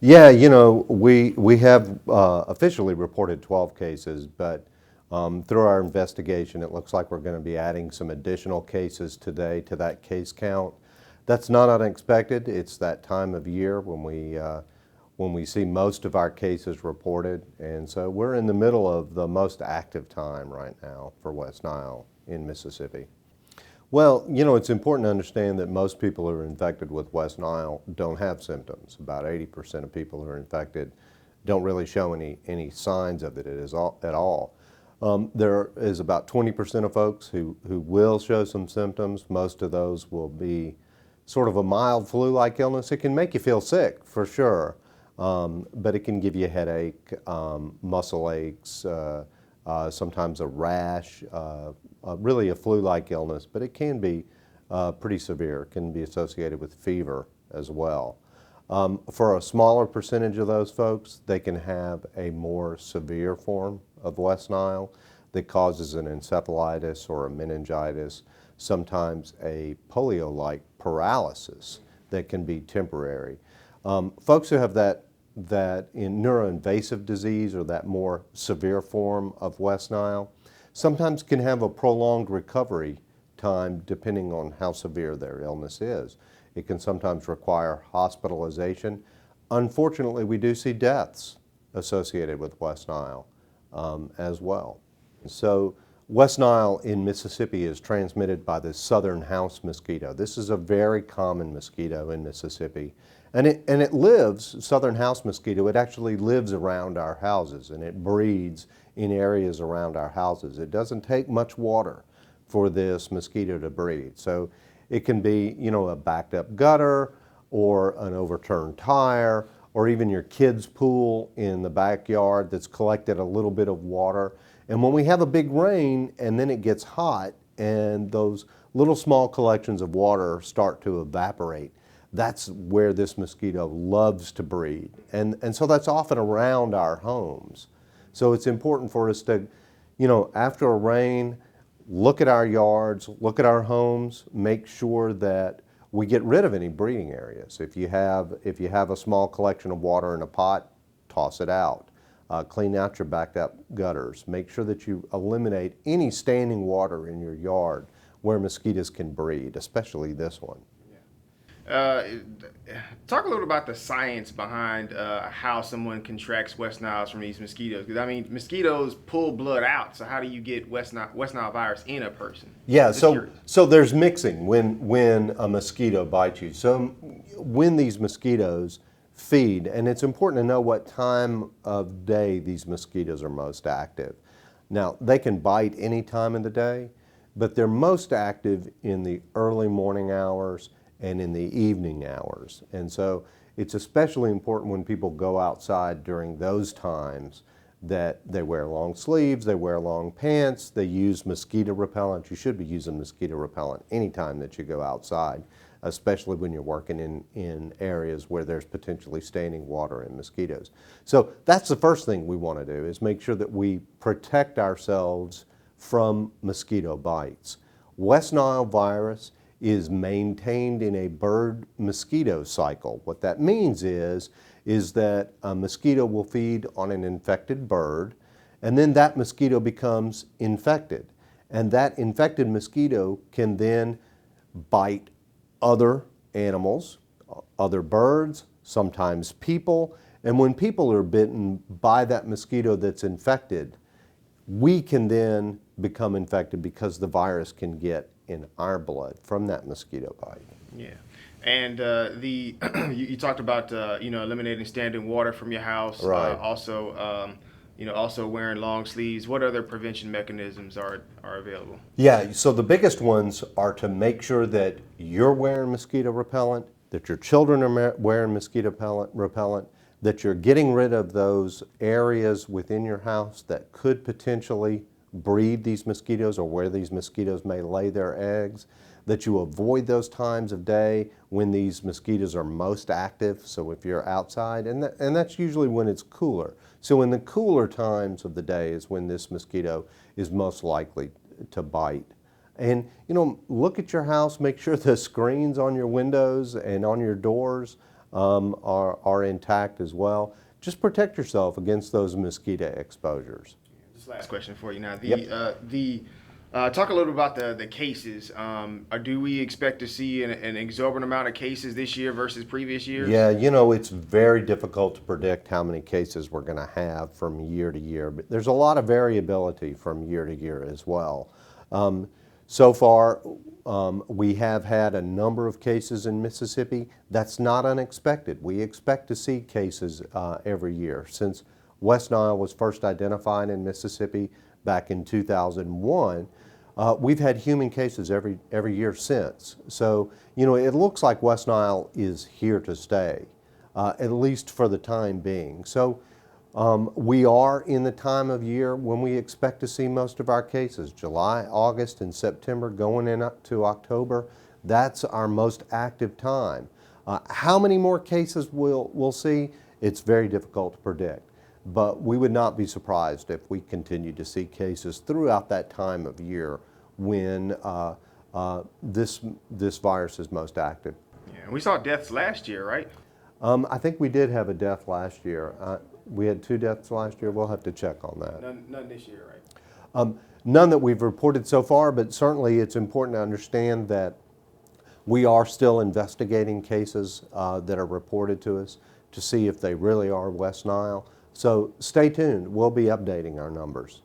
Yeah, we have officially reported 12 cases, but through our investigation, it looks like we're going to be adding some additional cases today to that case count. That's not unexpected. It's that time of year when we see most of our cases reported, and so we're in the middle of the most active time right now for West Nile in Mississippi. Well, it's important to understand that most people who are infected with West Nile don't have symptoms. About 80% of people who are infected don't really show any signs of it at all. There is about 20% of folks who will show some symptoms. Most of those will be sort of a mild flu-like illness. It can make you feel sick, for sure, but it can give you a headache, muscle aches, sometimes a rash, really a flu-like illness, but it can be pretty severe. It can be associated with fever as well. For a smaller percentage of those folks, they can have a more severe form of West Nile that causes an encephalitis or a meningitis, sometimes a polio-like paralysis that can be temporary. Folks who have that in neuroinvasive disease or that more severe form of West Nile sometimes can have a prolonged recovery time depending on how severe their illness is. It can sometimes require hospitalization. Unfortunately, we do see deaths associated with West Nile as well. So West Nile in Mississippi is transmitted by the southern house mosquito. This is a very common mosquito in Mississippi. And it lives, southern house mosquito, it actually lives around our houses and it breeds in areas around our houses. It doesn't take much water for this mosquito to breed. So it can be, a backed up gutter or an overturned tire or even your kid's pool in the backyard that's collected a little bit of water. And when we have a big rain and then it gets hot and those little small collections of water start to evaporate, that's where this mosquito loves to breed. And so that's often around our homes. So it's important for us to, after a rain, look at our yards, look at our homes, make sure that we get rid of any breeding areas. If you have a small collection of water in a pot, toss it out. Clean out your backed up gutters. Make sure that you eliminate any standing water in your yard where mosquitoes can breed, especially this one. Talk a little about the science behind how someone contracts West Niles from these mosquitoes. Because mosquitoes pull blood out. So how do you get West Nile virus in a person? Yeah, so there's mixing when a mosquito bites you. So when these mosquitoes feed, and it's important to know what time of day these mosquitoes are most active. Now, they can bite any time of the day, but they're most active in the early morning hours and in the evening hours. And so it's especially important when people go outside during those times that they wear long sleeves, they wear long pants, they use mosquito repellent. You should be using mosquito repellent anytime that you go outside, especially when you're working in areas where there's potentially standing water and mosquitoes. So that's the first thing we want to do, is make sure that we protect ourselves from mosquito bites. West Nile virus is maintained in a bird mosquito cycle. What that means is that a mosquito will feed on an infected bird, and then that mosquito becomes infected. And that infected mosquito can then bite other animals, other birds, sometimes people. And when people are bitten by that mosquito that's infected, we can then become infected because the virus can get in our blood from that mosquito bite. Yeah. And you talked about eliminating standing water from your house. Right. Also wearing long sleeves. What other prevention mechanisms are available? Yeah. So the biggest ones are to make sure that you're wearing mosquito repellent, that your children are wearing mosquito repellent, that you're getting rid of those areas within your house that could potentially breed these mosquitoes or where these mosquitoes may lay their eggs, that you avoid those times of day when these mosquitoes are most active. So if you're outside, and that's usually when it's cooler. So in the cooler times of the day is when this mosquito is most likely to bite. And look at your house, make sure the screens on your windows and on your doors are intact as well. Just protect yourself against those mosquito exposures. Just last question for you now. Yep. Talk a little about the cases. Do we expect to see an exorbitant amount of cases this year versus previous years? Yeah, you know, it's very difficult to predict how many cases we're going to have from year to year, but there's a lot of variability from year to year as well. So far, we have had a number of cases in Mississippi. That's not unexpected. We expect to see cases every year. Since West Nile was first identified in Mississippi back in 2001, we've had human cases every year since. So, you know, it looks like West Nile is here to stay, at least for the time being. So we are in the time of year when we expect to see most of our cases. July, August, and September going in up to October, that's our most active time. How many more cases we'll see, it's very difficult to predict. But we would not be surprised if we continue to see cases throughout that time of year when this virus is most active. Yeah, we saw deaths last year, right? I think we did have a death last year. We had 2 deaths last year. We'll have to check on that. None this year, right? None that we've reported so far, but certainly it's important to understand that we are still investigating cases that are reported to us to see if they really are West Nile. So stay tuned. We'll be updating our numbers.